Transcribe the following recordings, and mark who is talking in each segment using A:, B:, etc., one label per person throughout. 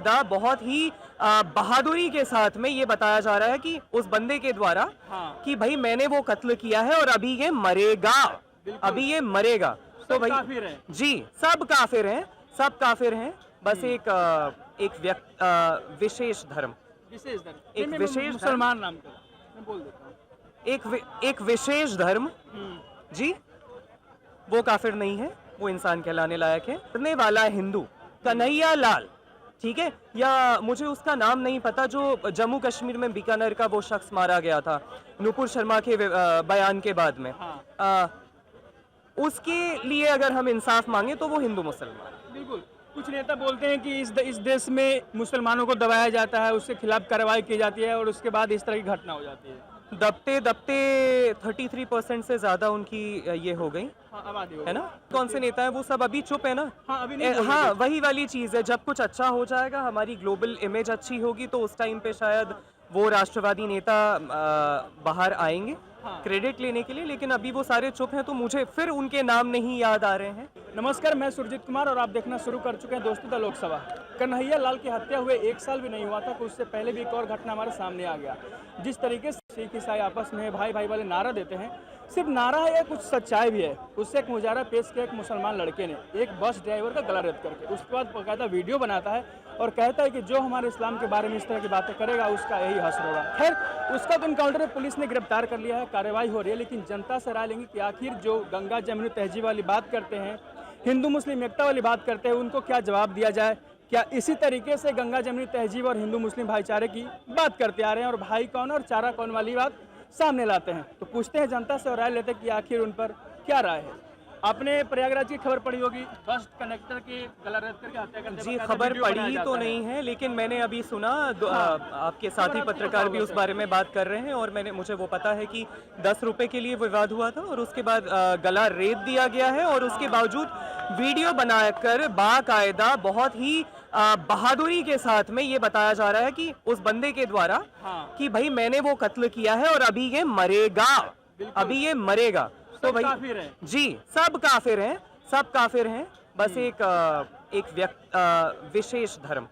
A: बहुत ही बहादुरी के साथ में ये बताया जा रहा है कि उस बंदे के द्वारा कि भाई मैंने वो कत्ल किया है और अभी ये मरेगा, अभी ये मरेगा। तो भाई
B: काफिर हैं।
A: जी सब काफिर हैं, सब काफिर हैं। बस एक विशेष धर्म, एक विशेष
B: मुसलमान नाम का मैं बोल देता हूँ।
A: एक विशेष धर्म जी वो काफिर नहीं है, वो इंसान कहलाने लायक है। मरने वाला हिंदू कन्हैया लाल, ठीक है, या मुझे उसका नाम नहीं पता, जो जम्मू कश्मीर में बीकानेर का वो शख्स मारा गया था नुपुर शर्मा के बयान के बाद में। उसके लिए अगर हम इंसाफ मांगे तो वो हिंदू मुसलमान।
B: बिल्कुल। कुछ नेता बोलते हैं कि इस देश में मुसलमानों को दबाया जाता है, उसके खिलाफ कार्रवाई की जाती है और उसके बाद इस तरह की घटना हो जाती है।
A: दबते दबते 33% से ज्यादा उनकी ये हो गई, है ना। कौन से नेता है वो सब अभी चुप है ना।
B: अभी नहीं
A: हाँ वही वाली चीज है, जब कुछ अच्छा हो जाएगा, हमारी ग्लोबल इमेज अच्छी होगी तो उस टाइम पे शायद वो राष्ट्रवादी नेता बाहर आएंगे क्रेडिट लेने के लिए, लेकिन अभी वो सारे चुप हैं तो मुझे फिर उनके नाम नहीं याद आ रहे हैं।
B: नमस्कार, मैं सुरजीत कुमार और आप देखना शुरू कर चुके हैं दोस्तों द लोकसभा। कन्हैया लाल की हत्या हुए 1 साल भी नहीं हुआ था कि उससे पहले भी एक और घटना हमारे सामने आ गया। जिस तरीके से सिख ईसाई आपस में भाई भाई वाले नारा देते हैं, सिर्फ नारा है या कुछ सच्चाई भी है। उससे एक मुजाहरा पेश किया एक मुसलमान लड़के ने एक बस ड्राइवर का गला रद्द करके, उसके बाद बाकायदा वीडियो बनाता है और कहता है कि जो हमारे इस्लाम के बारे में इस तरह की बातें करेगा उसका यही हश्र होगा। खैर, उसका तो इनकाउंटर में पुलिस ने गिरफ्तार कर लिया है, कार्रवाई हो रही है, लेकिन जनता से राय लेंगे कि आखिर जो गंगा जमुनी तहजीब वाली बात करते हैं, हिंदू मुस्लिम एकता वाली बात करते हैं, उनको क्या जवाब दिया जाए। क्या इसी तरीके से गंगा जमुनी तहजीब और हिंदू मुस्लिम भाईचारे की बात करते आ रहे हैं और भाई कौन और चारा कौन वाली बात सामने लाते हैं। तो पूछते हैं जनता से और राय लेते हैं कि आखिर उन पर क्या राय है। आपने प्रयागराज की खबर पढ़ी होगी, बस कंडक्टर के गला रद्द करके हत्या करते।
A: जी खबर पढ़ी तो नहीं है, लेकिन मैंने अभी सुना आपके साथी पत्रकार भी उस बारे में बात कर रहे हैं और मुझे वो पता है कि 10 रुपए के लिए विवाद हुआ था और उसके बाद गला रेत दिया गया है और उसके बावजूद वीडियो बनाकर बाकायदा बहुत ही बहादुरी के साथ में ये बताया जा रहा है कि उस बंदे के द्वारा कि भाई मैंने वो कत्ल किया है और अभी ये मरेगा, अभी ये मरेगा। तो भाई जी सब काफिर हैं, सब काफिर हैं। बस एक विशेष धर्म,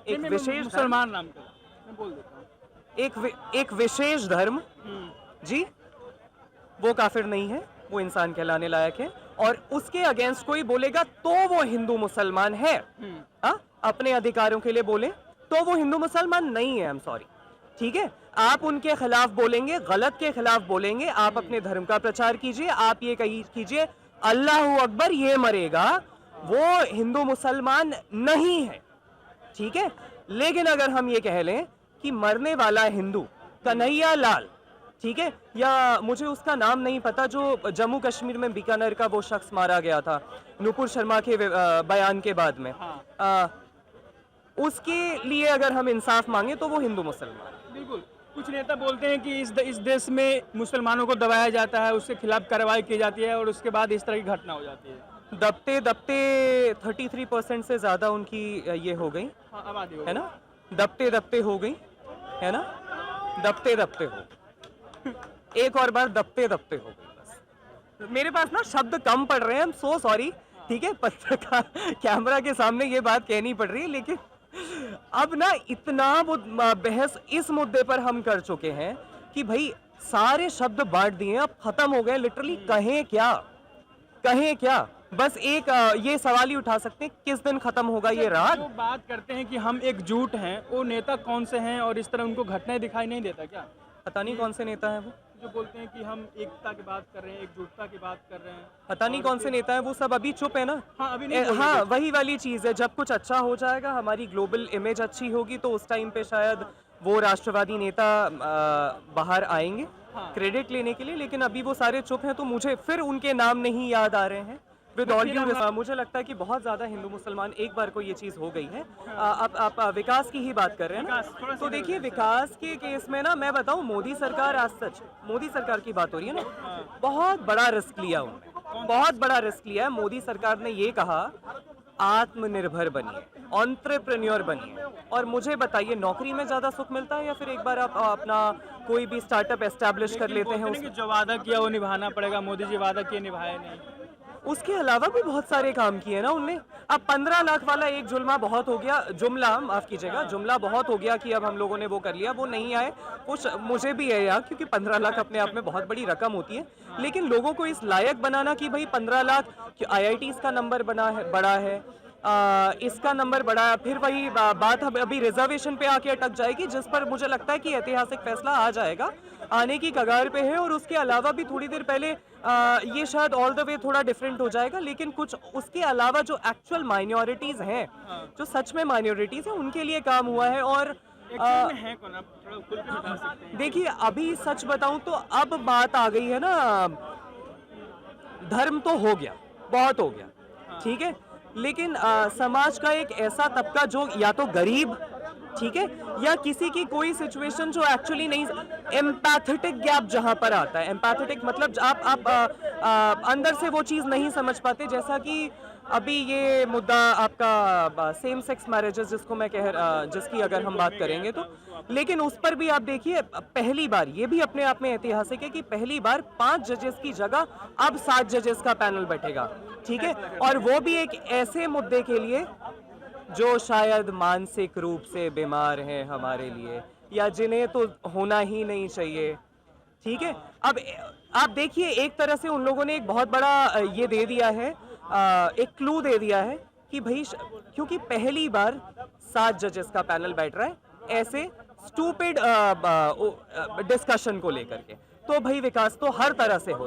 A: एक विशेष
B: मुसलमान नाम का मैं बोल देता हूँ।
A: एक विशेष धर्म जी वो काफिर नहीं है, वो इंसान कहलाने लायक है और उसके अगेंस्ट कोई बोलेगा तो वो हिंदू मुसलमान है। अपने अधिकारों के लिए बोले तो वो हिंदू मुसलमान नहीं है। आई एम सॉरी, ठीक है। आप उनके खिलाफ बोलेंगे, गलत के खिलाफ बोलेंगे, आप अपने धर्म का प्रचार कीजिए, आप ये कीजिए अल्लाह अकबर ये मरेगा, वो हिंदू मुसलमान नहीं है, ठीक है। लेकिन अगर हम ये कह लें कि मरने वाला हिंदू कन्हैया लाल, ठीक है, या मुझे उसका नाम नहीं पता, जो जम्मू कश्मीर में बीकानेर का वो शख्स मारा गया था नुपुर शर्मा के बयान के बाद में, उसके लिए अगर हम इंसाफ मांगे तो वो हिंदू मुसलमान।
B: बिल्कुल। कुछ नेता बोलते हैं कि इस देश में मुसलमानों को दबाया जाता है, उसके खिलाफ कार्रवाई की जाती है और उसके बाद इस तरह की घटना हो जाती है।
A: दबते दबते 33% से ज्यादा उनकी ये हो गई, है ना, दबते दबते हो गई, है ना, दबते दबते हो एक और बार दबते दबते हो गई। बस मेरे पास ना शब्द कम पड़ रहे हैं, आई एम सो सॉरी, ठीक है। पत्रकार कैमरा के सामने ये बात कहनी पड़ रही है, लेकिन अब ना इतना वो बहस इस मुद्दे पर हम कर चुके हैं कि भाई सारे शब्द बांट दिए, अब खत्म हो गए लिटरली। कहें क्या, कहें क्या। बस एक ये सवाल ही उठा सकते हैं किस दिन खत्म होगा ये रात।
B: जो बात करते हैं कि हम एकजुट हैं, वो नेता कौन से हैं और इस तरह उनको घटनाएं दिखाई नहीं देता क्या?
A: पता नहीं कौन से नेता है वो
B: जो बोलते हैं कि हम एकता की बात कर रहे हैं, एकजुटता की बात कर रहे हैं।
A: पता नहीं कौन से नेता है वो सब अभी चुप है ना।
B: अभी नहीं
A: वही वाली चीज है, जब कुछ अच्छा हो जाएगा, हमारी ग्लोबल इमेज अच्छी होगी तो उस टाइम पे शायद वो राष्ट्रवादी नेता बाहर आएंगे क्रेडिट लेने के लिए, लेकिन अभी वो सारे चुप हैं तो मुझे फिर उनके नाम नहीं याद आ रहे हैं। विद ऑल ड्यू, मुझे लगता है कि बहुत ज्यादा हिंदू मुसलमान एक बार को ये चीज हो गई है। अब आप विकास की ही बात कर रहे हैं ना, तो देखिए विकास के केस में ना मैं बताऊं, मोदी सरकार, आज सच मोदी सरकार की बात हो रही है ना, बहुत बड़ा रिस्क लिया उन्होंने, बहुत बड़ा रिस्क लिया है। मोदी सरकार ने ये कहा आत्मनिर्भर बनिए, एंटरप्रेन्योर बनिए, और मुझे बताइए नौकरी में ज्यादा सुख मिलता है या फिर एक बार आप अपना कोई भी स्टार्टअप एस्टैब्लिश कर लेते हैं?
B: जो वादा किया वो निभाना पड़ेगा, मोदी जी वादा किए निभाए नहीं।
A: उसके अलावा भी बहुत सारे काम किए ना उनने। अब 15 लाख वाला एक जुल्मा बहुत हो गया, जुमला माफ कीजिएगा, जुमला बहुत हो गया कि अब हम लोगों ने वो कर लिया, वो नहीं आए। मुझे भी है यार, क्योंकि 15 लाख अपने आप में बहुत बड़ी रकम होती है, लेकिन लोगों को इस लायक बनाना कि भाई 15 लाख IITs का नंबर बड़ा है, इसका नंबर बड़ा है, फिर वही बात अभी रिजर्वेशन पे आके अटक जाएगी, जिस पर मुझे लगता है कि ऐतिहासिक फैसला आ जाएगा, आने की कगार पे है। और उसके अलावा भी थोड़ी देर पहले ये शायद ऑल द वे थोड़ा डिफरेंट हो जाएगा, लेकिन कुछ उसके अलावा जो एक्चुअल माइनॉरिटीज हैं, जो सच में माइनॉरिटीज हैं, उनके लिए काम हुआ है। और
B: एक्चुअली में है कौन, आप थोड़ा खुल के बता सकते हैं?
A: देखिए, अभी सच बताऊं तो अब बात आ गई है ना, धर्म तो हो गया, बहुत हो गया, ठीक है, लेकिन समाज का एक ऐसा तबका जो या तो गरीब, ठीक है, या किसी की कोई सिचुएशन जो एक्चुअली नहीं, एम्पैथेटिक गैप जहां पर आता है, एम्पैथेटिक मतलब आप अंदर से वो चीज नहीं समझ पाते, जैसा कि अभी ये मुद्दा आपका सेम सेक्स मैरिजेस जिसकी अगर हम बात करेंगे तो, लेकिन उस पर भी आप देखिए, पहली बार, ये भी अपने आप में ऐतिहासिक है कि पहली बार 5 जजेस की जगह अब 7 जजेस का पैनल बैठेगा, ठीक है, और वो भी एक ऐसे मुद्दे के लिए जो शायद मानसिक रूप से बीमार हैं हमारे लिए, या जिन्हें तो होना ही नहीं चाहिए, ठीक है। अब आप देखिए, एक तरह से उन लोगों ने एक बहुत बड़ा ये दे दिया है, एक क्लू दे दिया है कि भाई, क्योंकि पहली बार 7 जजेस का पैनल बैठ रहा है ऐसे स्टूपिड डिस्कशन को लेकर के, तो भाई विकास तो हर तरह से हो।